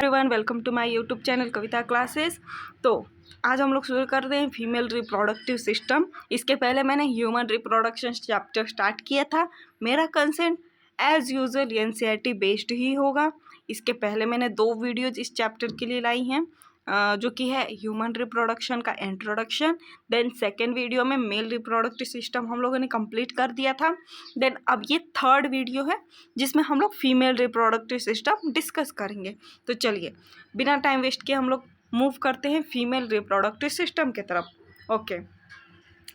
Everyone, welcome to my YouTube channel Kavita classes. तो आज हम लोग शुरू कर रहे हैं फीमेल रिप्रोडक्टिव सिस्टम। इसके पहले मैंने ह्यूमन रिप्रोडक्शन चैप्टर स्टार्ट किया था। मेरा content as usual NCERT based ही होगा। इसके पहले मैंने 2 वीडियोज इस चैप्टर के लिए लाई हैं, जो कि है ह्यूमन रिप्रोडक्शन का इंट्रोडक्शन। देन सेकेंड वीडियो में मेल रिप्रोडक्टिव सिस्टम हम लोगों ने कंप्लीट कर दिया था। देन अब ये थर्ड वीडियो है जिसमें हम लोग फीमेल रिप्रोडक्टिव सिस्टम डिस्कस करेंगे। तो चलिए बिना टाइम वेस्ट किए हम लोग मूव करते हैं फीमेल रिप्रोडक्टिव सिस्टम की तरफ। ओके,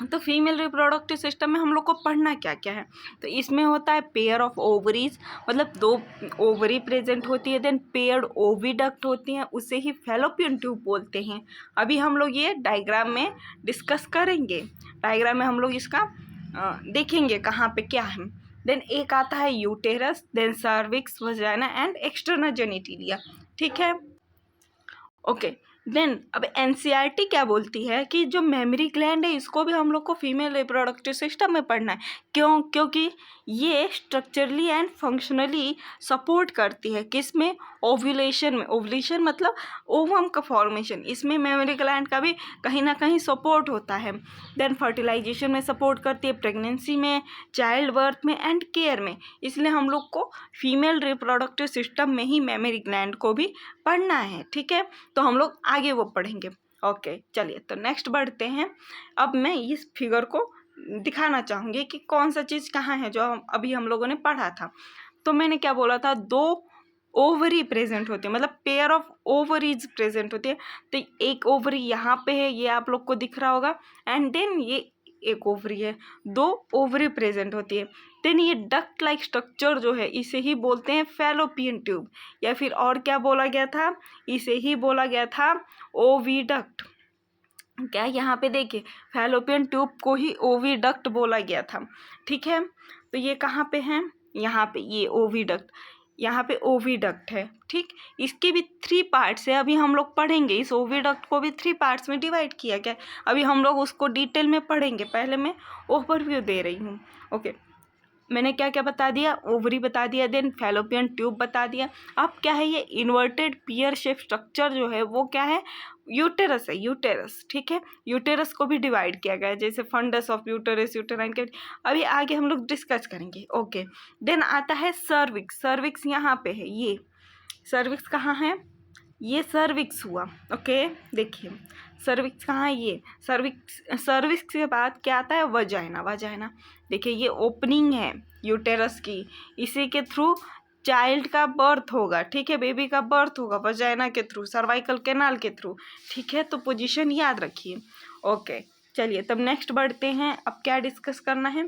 तो फीमेल रिप्रोडक्टिव सिस्टम में हम लोग को पढ़ना क्या क्या है। तो इसमें होता है पेयर ऑफ ओवरीज, मतलब 2 ओवरी प्रेजेंट होती है। देन पेयर्ड ओविडक्ट होती हैं, उसे ही फैलोपियन ट्यूब बोलते हैं। अभी हम लोग ये डायग्राम में डिस्कस करेंगे। डायग्राम में हम लोग इसका देखेंगे कहाँ पे क्या है। देन एक आता है uterus, then cervix, vagina and external genitalia. ठीक है, ओके। देन अब एनसीईआरटी क्या बोलती है कि जो मेमरी ग्लैंड है इसको भी हम लोग को फीमेल रिप्रोडक्टिव सिस्टम में पढ़ना है। क्यों? क्योंकि ये स्ट्रक्चरली एंड फंक्शनली सपोर्ट करती है किसमें? ओव्यूलेशन में। ओव्यूलेशन मतलब ओवम का फॉर्मेशन, इसमें मेमरी ग्लैंड का भी कहीं ना कहीं सपोर्ट होता है। देन फर्टिलाइजेशन में सपोर्ट करती है, प्रेगनेंसी में, चाइल्ड बर्थ में एंड केयर में। इसलिए हम लोग को फीमेल रिप्रोडक्टिव सिस्टम में ही मेमरी ग्लैंड को भी पढ़ना है। ठीक है, तो हम लोग आगे वो पढ़ेंगे। ओके, चलिए तो नेक्स्ट बढ़ते हैं। अब मैं इस फिगर को दिखाना चाहूँगी कि कौन सा चीज़ कहाँ है जो अभी हम लोगों ने पढ़ा था। तो मैंने क्या बोला था, 2 ओवरी प्रेजेंट होती है, मतलब पेयर ऑफ ओवरीज प्रेजेंट होती है। तो एक ओवरी यहाँ पे है, ये आप लोग को दिख रहा होगा, एंड देन ये एक ओवरी है, 2 ओवरी प्रेजेंट होती है। देन ये डक्ट लाइक स्ट्रक्चर जो है इसे ही बोलते हैं फैलोपियन ट्यूब, या फिर और क्या बोला गया था, इसे ही बोला गया था ओविडक्ट। क्या यहाँ पे देखिए फैलोपियन ट्यूब को ही ओविडक्ट बोला गया था। ठीक है, तो ये कहाँ पे है, यहाँ पे ये ओविडक्ट, यहाँ पे ओविडक्ट है। ठीक, इसके भी 3 पार्ट्स है, अभी हम लोग पढ़ेंगे। इस ओविडक्ट को भी 3 पार्ट्स में डिवाइड किया गया, अभी हम लोग उसको डिटेल में पढ़ेंगे। पहले मैं ओवरव्यू दे रही हूँ। ओके, मैंने क्या क्या बता दिया, ओवरी बता दिया, देन फैलोपियन ट्यूब बता दिया। अब क्या है, ये इन्वर्टेड पियर शेप स्ट्रक्चर जो है वो क्या है, यूटेरस है, यूटेरस। ठीक है, यूटेरस को भी डिवाइड किया गया है, जैसे fundus of uterus, uterine cavity, अभी आगे हम लोग डिस्कस करेंगे। ओके, देन आता है सर्विक्स। सर्विक्स यहाँ पे है, ये सर्विक्स कहाँ है, ये सर्विक्स हुआ। ओके, देखिए सर्विक्स कहाँ है, ये सर्विक्स के बाद क्या आता है, वजाइना। वजाइना देखिए ये ओपनिंग है यूटेरस की, इसी के थ्रू चाइल्ड का बर्थ होगा। ठीक है, बेबी का बर्थ होगा वजाइना के थ्रू, सर्वाइकल कैनाल के थ्रू। ठीक है, तो पोजीशन याद रखिए। ओके, चलिए तब नेक्स्ट बढ़ते हैं। अब क्या डिस्कस करना है,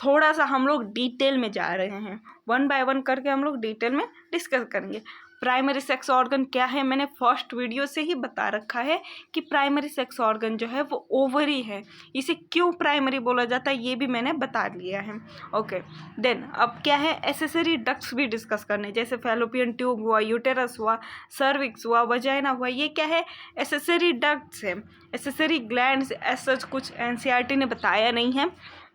थोड़ा सा हम लोग डिटेल में जा रहे हैं, 1 बाय 1 करके हम लोग डिटेल में डिस्कस करेंगे। प्राइमरी सेक्स ऑर्गन क्या है, मैंने फर्स्ट वीडियो से ही बता रखा है कि प्राइमरी सेक्स ऑर्गन जो है वो ओवरी है। इसे क्यों प्राइमरी बोला जाता है ये भी मैंने बता लिया है। ओके, देन अब क्या है, एसेसरी डक्ट्स भी डिस्कस करने, जैसे फैलोपियन ट्यूब हुआ, यूटेरस हुआ, सर्विक्स हुआ, वजाइना हुआ, ये क्या है, एसेसरी डक्ट्स है। एसेसरी ग्लैंड्स एज सच कुछ एनसीईआरटी ने बताया नहीं है।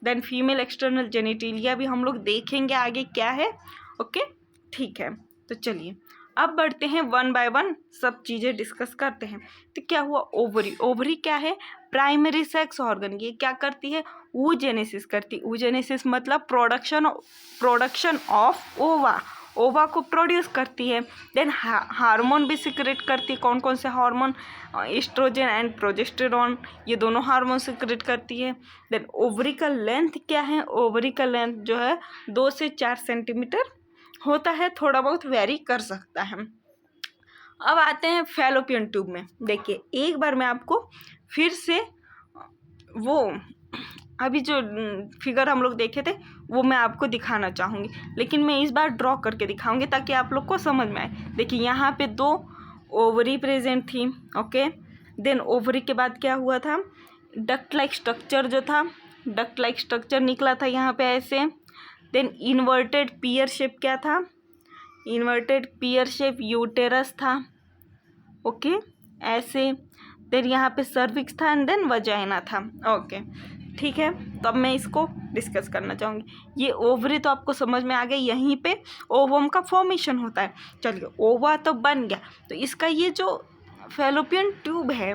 देन फीमेल एक्सटर्नल जेनिटिलिया भी हम लोग देखेंगे आगे क्या है। ओके, ठीक है, तो चलिए अब बढ़ते हैं 1 बाय 1 सब चीज़ें डिस्कस करते हैं। तो क्या हुआ, ओवरी। ओवरी क्या है, प्राइमरी सेक्स ऑर्गन। ये क्या करती है, oogenesis करती। oogenesis मतलब प्रोडक्शन ऑफ ओवा, ओवा को प्रोड्यूस करती है। देन हार्मोन भी सिक्रेट करती है। कौन कौन से हार्मोन, एस्ट्रोजन एंड प्रोजेस्टेरॉन, ये दोनों हार्मोन सिक्रेट करती है। देन ओवरी का लेंथ क्या है, ओवरी का लेंथ जो है 2 से 4 सेंटीमीटर होता है, थोड़ा बहुत वेरी कर सकता है। अब आते हैं फैलोपियन ट्यूब में। देखिए एक बार मैं आपको फिर से वो अभी जो फिगर हम लोग देखे थे वो मैं आपको दिखाना चाहूँगी, लेकिन मैं इस बार ड्रॉ करके दिखाऊंगी ताकि आप लोग को समझ में आए। देखिए यहाँ पे 2 ओवरी प्रेजेंट थी। ओके, देन ओवरी के बाद क्या हुआ था, डक्ट लाइक स्ट्रक्चर जो था, डक्ट लाइक स्ट्रक्चर निकला था यहाँ पे ऐसे। देन इन्वर्टेड पियर शेप क्या था, इन्वर्टेड पियर शेप यूटेरस था। ओके, ऐसे। देन यहाँ पे सर्विक्स था एंड देन वजाइना था। ओके, ठीक है। तो अब मैं इसको डिस्कस करना चाहूँगी। ये ओवरी तो आपको समझ में आ गया, यहीं पे ओवम का फॉर्मेशन होता है। चलिए ओवा तो बन गया, तो इसका ये जो फैलोपियन ट्यूब है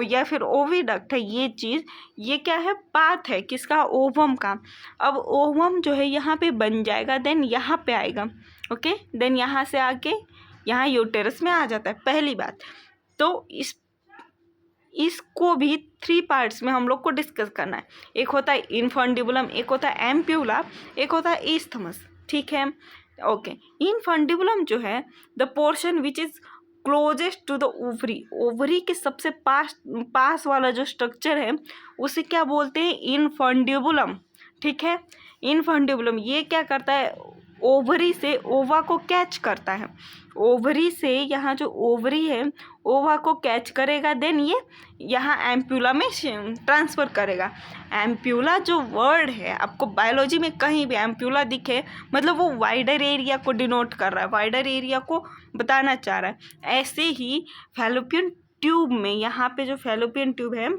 या फिर ओविडक्ट है, ये चीज़ ये क्या है, पाथ है किसका, ओवम का। अब ओवम जो है यहाँ पे बन जाएगा, देन यहाँ पे आएगा, ओके, देन यहाँ से आके यहाँ यूटेरस में आ जाता है, पहली बात। तो इसको भी 3 पार्ट्स में हम लोग को डिस्कस करना है। एक होता है इनफंडिबुलम, एक होता है एम्प्यूला, एक होता है ईस्थमस, ठीक है, ओके। इनफंडिबुलम जो है the portion which is closest to the ovary, ovary के सबसे पास वाला जो स्ट्रक्चर है उसे क्या बोलते हैं, इनफंडिबुलम, ठीक है। इनफंडिबुलम ये क्या करता है, ओवरी से ओवा को कैच करता है, ओवरी से यहाँ जो ओवरी है ओवा को कैच करेगा, देन ये यहाँ एम्प्यूला में ट्रांसफ़र करेगा। एम्प्यूला जो वर्ड है आपको बायोलॉजी में कहीं भी एम्प्यूला दिखे मतलब वो वाइडर एरिया को डिनोट कर रहा है, वाइडर एरिया को बताना चाह रहा है। ऐसे ही फैलोपियन ट्यूब में यहाँ पे जो फैलोपियन ट्यूब है,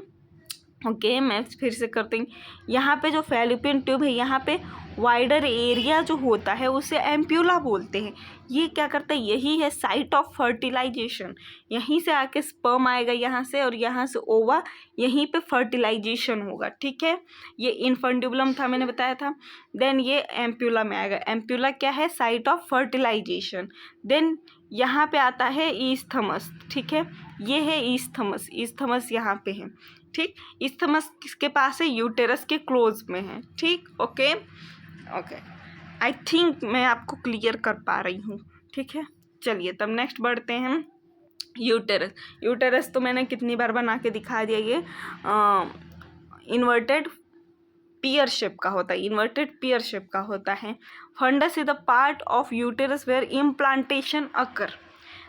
ओके मैं फिर से करती हूँ, यहाँ पे जो फैलोपियन ट्यूब है यहाँ पे वाइडर एरिया जो होता है उसे एम्प्यूला बोलते हैं। ये क्या करता है, यही है साइट ऑफ फर्टिलाइजेशन, यहीं से आके स्पर्म आएगा यहाँ से और यहाँ से ओवा, यहीं पे फर्टिलाइजेशन होगा, ठीक है। ये इनफंडिबुलम था मैंने बताया था, देन ये एम्प्यूला में आएगा। एम्प्यूला क्या है, साइट ऑफ फर्टिलाइजेशन। देन यहाँ पे आता है ईस्थमस, ठीक है, ये है ईस्थमस, ईस्थमस यहाँ पे है, ठीक। ईस्थमस किसके पास है, यूटेरस के क्लोज में है, ठीक, ओके ओके। आई थिंक मैं आपको क्लियर कर पा रही हूँ, ठीक है। चलिए तब नेक्स्ट बढ़ते हैं। यूटेरस, यूटेरस तो मैंने कितनी बार बना के दिखा दिया, ये इन्वर्टेड पियर शेप का होता है, इन्वर्टेड पियर शेप का होता है। Fundus is the part of uterus where implantation occur.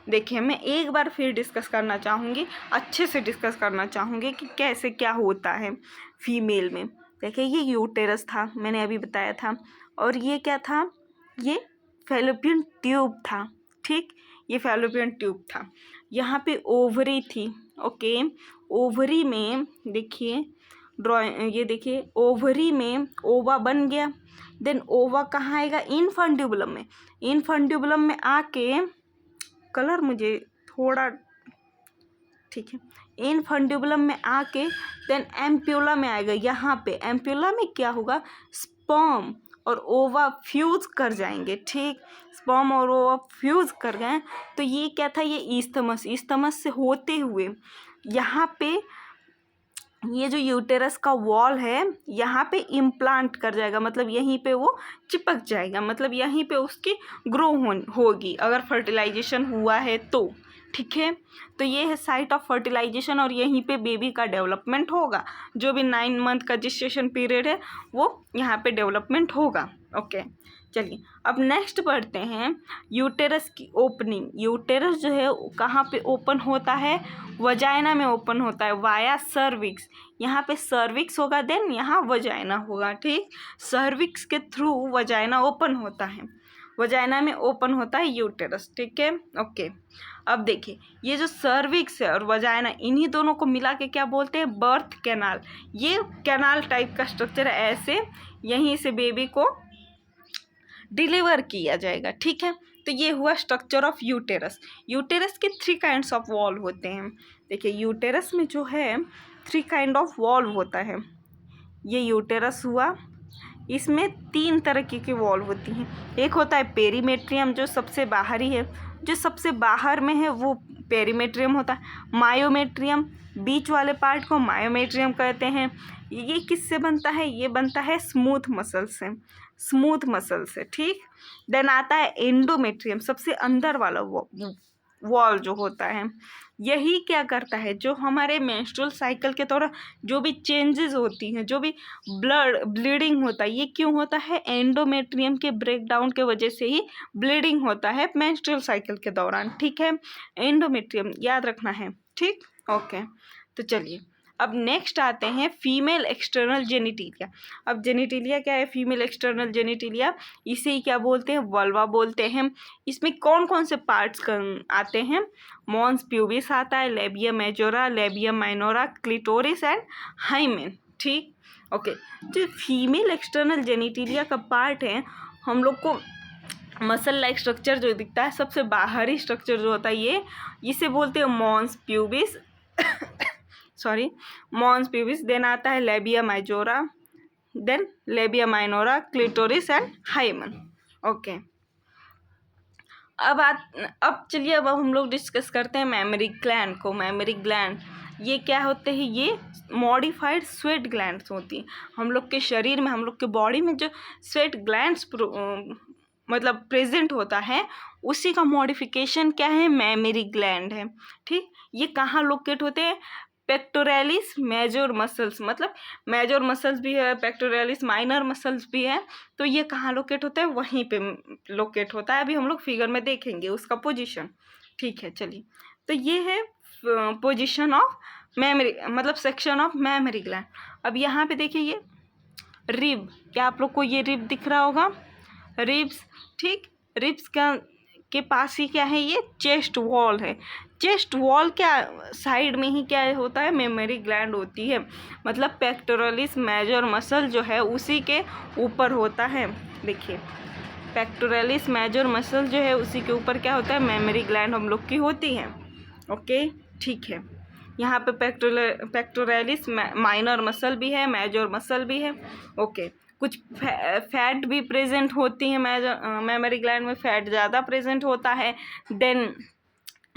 देखिए मैं एक बार फिर डिस्कस करना चाहूँगी, अच्छे से डिस्कस करना चाहूँगी कि कैसे क्या होता है फीमेल में। देखिए ये यूटेरस था, मैंने अभी बताया था, और ये क्या था, ये फैलोपियन ट्यूब था, ठीक, ये फैलोपियन ट्यूब था। यहाँ पे ओवरी थी, ओके, ओवरी में देखिए ड्रॉइंग, ये देखिए ओवरी में ओवा बन गया, देन ओवा कहाँ आएगा, इनफंडिबुलम में, इनफंडिबुलम में आके कलर मुझे थोड़ा, ठीक है, इनफंडिबुलम में आके देन एम्प्यूला में आएगा। यहाँ पे एम्प्यूला में क्या होगा, स्पर्म और ओवा फ्यूज कर जाएंगे, ठीक, स्पर्म और ओवा फ्यूज कर गए तो ये क्या था, ये ईस्थमस, ईस्थमस से होते हुए यहाँ पे ये जो यूटेरस का वॉल है यहाँ पे इम्प्लांट कर जाएगा, मतलब यहीं पे वो चिपक जाएगा, मतलब यहीं पे उसकी ग्रो होगी अगर फर्टिलाइजेशन हुआ है तो, ठीक है। तो ये है साइट ऑफ फर्टिलाइजेशन और यहीं पे बेबी का डेवलपमेंट होगा, जो भी 9 मंथ का जेस्टेशन पीरियड है वो यहाँ पे डेवलपमेंट होगा, ओके। चलिए अब नेक्स्ट पढ़ते हैं यूटेरस की ओपनिंग। यूटेरस जो है कहाँ पे ओपन होता है, वजाइना में ओपन होता है, वाया सर्विक्स। यहाँ पे सर्विक्स होगा, देन यहाँ वजाइना होगा, ठीक, सर्विक्स के थ्रू वजाइना ओपन होता है, वजाइना में ओपन होता है यूटेरस, ठीक है, ओके। अब देखिए ये जो सर्विक्स है और वजाइना, इन्हीं दोनों को मिला के क्या बोलते हैं, बर्थ कैनाल। ये कैनाल टाइप का स्ट्रक्चर है, ऐसे यहीं से बेबी को डिलीवर किया जाएगा, ठीक है। तो ये हुआ स्ट्रक्चर ऑफ यूटेरस। यूटेरस के 3 काइंड्स ऑफ वॉल होते हैं। देखिए यूटेरस में जो है 3 काइंड ऑफ वॉल होता है। ये यूटेरस हुआ, इसमें 3 तरह की वॉल होती हैं। एक होता है पेरीमेट्रियम जो सबसे बाहरी है, जो सबसे बाहर में है वो पेरीमेट्रियम होता है। मायोमेट्रियम, बीच वाले पार्ट को मायोमेट्रियम कहते हैं। ये किससे बनता है, ये बनता है स्मूथ मसल से, स्मूथ मसल से, ठीक। देन आता है एंडोमेट्रियम, सबसे अंदर वाला वॉल जो होता है, यही क्या करता है, जो हमारे मेंस्ट्रुअल साइकिल के दौरान जो भी चेंजेस होती हैं, जो भी ब्लीडिंग होता है, ये क्यों होता है, एंडोमेट्रियम के ब्रेकडाउन के वजह से ही ब्लीडिंग होता है मेंस्ट्रुअल साइकिल के दौरान, ठीक है। एंडोमेट्रियम याद रखना है, ठीक, ओके। तो चलिए अब नेक्स्ट आते हैं फीमेल एक्सटर्नल जेनिटिलिया। अब जेनिटिलिया क्या है, फीमेल एक्सटर्नल जेनिटिलिया, इसे ही क्या बोलते हैं, वल्वा बोलते हैं। इसमें कौन कौन से पार्ट्स आते हैं, मॉन्स प्यूबिस आता है, labium majora, labium minora, clitoris and hymen, ठीक। ओके, जो फीमेल एक्सटर्नल जेनिटिलिया का पार्ट है, हम लोग को मसल लाइक स्ट्रक्चर जो दिखता है, सबसे बाहरी स्ट्रक्चर जो होता है ये, इसे बोलते हैं mons pubis sorry, mons pubis. Then आता है labia majora, then labia minora, clitoris and hymen. Okay, अब चलिए अब हम लोग डिस्कस करते हैं मेमरी ग्लैंड को। मेमरी ग्लैंड ये क्या होते हैं? ये मॉडिफाइड स्वेट ग्लैंड्स होती हैं। हम लोग के शरीर में, हम लोग के बॉडी में जो स्वेट ग्लैंड्स मतलब प्रेजेंट होता है, उसी का मॉडिफिकेशन क्या है? मेमरी ग्लैंड है। ठीक, ये कहाँ लोकेट होते हैं? पेक्टोरैलिस मेजर मसल्स, मतलब मेजर मसल्स भी है, पेक्टोरैलिस माइनर मसल्स भी है, तो ये कहाँ लोकेट होता है? वहीं पे लोकेट होता है। अभी हम लोग फिगर में देखेंगे उसका पोजीशन। ठीक है, चलिए, तो ये है पोजीशन ऑफ मेमरी, मतलब सेक्शन ऑफ मेमरी ग्लैंड। अब यहाँ पे देखिए ये रिब, क्या आप लोग को ये रिब दिख रहा होगा? रिब्स, ठीक, रिब्स के पास ही क्या है? ये चेस्ट वॉल है। चेस्ट वॉल क्या साइड में ही क्या होता है? मेमरी ग्लैंड होती है, मतलब पेक्टोरलिस मेजर मसल जो है उसी के ऊपर होता है। देखिए, पेक्टोरलिस मेजर मसल जो है उसी के ऊपर क्या होता है? मेमरी ग्लैंड हम लोग की होती है। ओके, ठीक है, यहाँ पे पेक्टोरलिस माइनर मसल भी है, मेजर मसल भी है। ओके, कुछ फैट भी प्रेजेंट होती है मेमरी ग्लैंड में, फैट ज़्यादा प्रेजेंट होता है। देन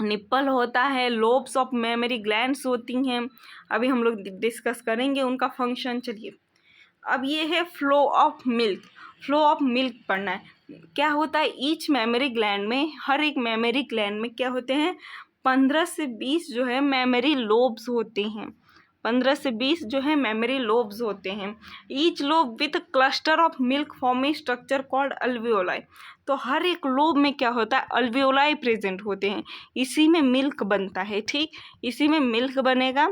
निप्पल होता है, लोब्स ऑफ मेमरी ग्लैंड्स होती हैं। अभी हम लोग डिस्कस करेंगे उनका फंक्शन। चलिए, अब ये है flow of milk. Flow of milk पढ़ना है। क्या होता है? ईच मेमरी ग्लैंड में, हर एक मेमरी ग्लैंड में क्या होते हैं? 15 से 20 जो है मेमरी लोब्स होते हैं। 15 से 20 जो है मेमरी लोब्स होते हैं। Each lobe with cluster of milk forming structure called alveoli. तो हर एक लोब में क्या होता है? अल्वियोलाई प्रेजेंट होते हैं, इसी में मिल्क बनता है। ठीक, इसी में मिल्क बनेगा,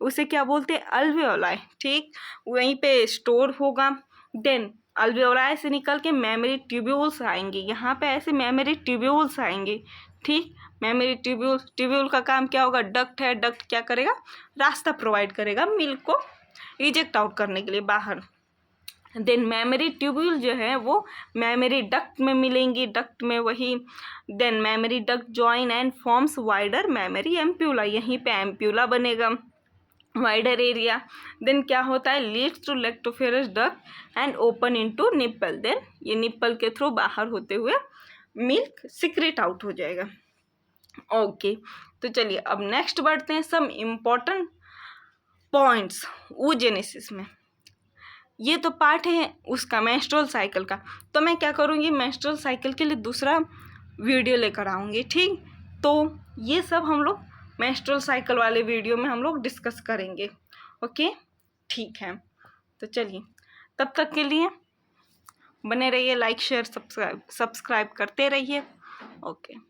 उसे क्या बोलते हैं? अल्वियोलाई। ठीक, वहीं पे स्टोर होगा। देन अल्वियोलाई से निकल के मेमरी ट्यूब्यूल्स आएंगे, यहाँ पे ऐसे मेमरी ट्यूब्यूल्स आएंगे। ठीक, मेमरी ट्यूब्यूल का काम क्या होगा? डक्ट है, डक्ट क्या करेगा? रास्ता प्रोवाइड करेगा मिल्क को इजेक्ट आउट करने के लिए बाहर। देन मेमरी ट्यूब्यूल जो है वो मेमरी डक्ट में मिलेंगी, डक्ट में वही। Then memory duct join and forms wider memory ampulla, यहीं पे एम्प्यूला बनेगा, वाइडर एरिया। देन क्या होता है? Leads to lactiferous duct and open into nipple. Then ये निप्पल के थ्रू बाहर होते हुए मिल्क सिक्रेट आउट हो जाएगा। ओके, तो चलिए अब नेक्स्ट बढ़ते हैं सम इम्पोर्टेंट पॉइंट्स oogenesis में। ये तो पार्ट है उसका मेंस्ट्रुअल साइकिल का, तो मैं क्या करूँगी? मेंस्ट्रुअल साइकिल के लिए दूसरा वीडियो लेकर आऊँगी। ठीक, तो ये सब हम लोग मेंस्ट्रुअल साइकिल वाले वीडियो में हम लोग डिस्कस करेंगे। ओके, ठीक है, तो चलिए तब तक के लिए बने रहिए, लाइक शेयर सब्सक्राइब करते रहिए। ओके।